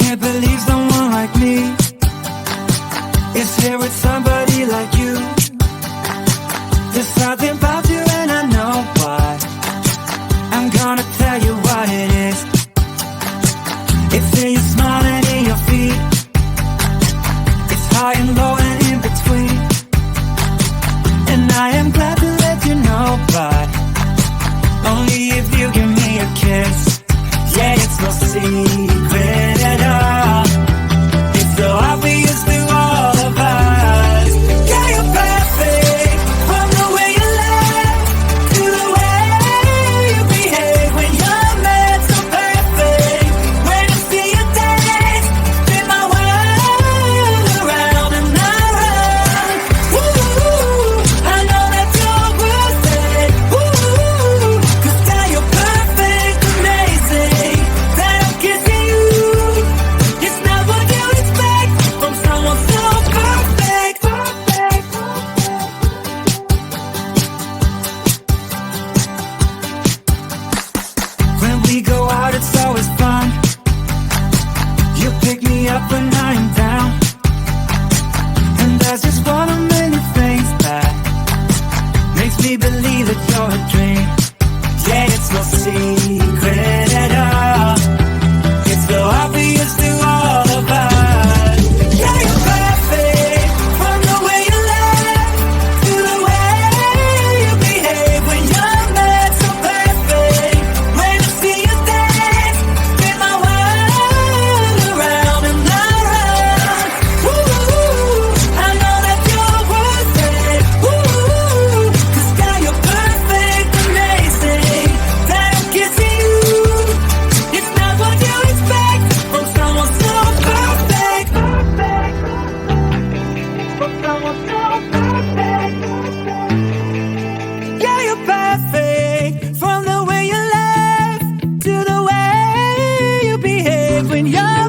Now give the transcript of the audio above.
can't believe someone like me is here with somebody like you. There's something about you and I know why. I'm gonna tell you what it is. It's in your smile and in your feet. It's high and low and in between. And I am glad to let you know, but only if you give me a kiss. Yeah, it's no secret at all. It's so obvious to all of us. Yeah, you're perfect. From the way you laugh to the way you behave when you're mad, so perfect. When I see you dance, spin my world around and around. Ooh, I know that you're worth it. Ooh, 'cause now you're perfect, amazing. That I'm kissing you, it's not what you expect from someone so perfect. When we go out, it's always fun. You pick me up when I am down, and that's just one of many things that makes me believe that you're a dream. Yeah, it's no secret at all. It's so obvious to all of us. Yeah, you're perfect. From the way you laugh to the way you behave when you're mad, so perfect. When I see you dance, spin my world around and around. Ooh, I know that you're worth it. Ooh, 'cause now you're perfect, amazing. That I'm kissing you, it's not what you expect from someone so perfect. From someone so perfect. Yeah, you're perfect. From the way you laugh to the way you behave when you're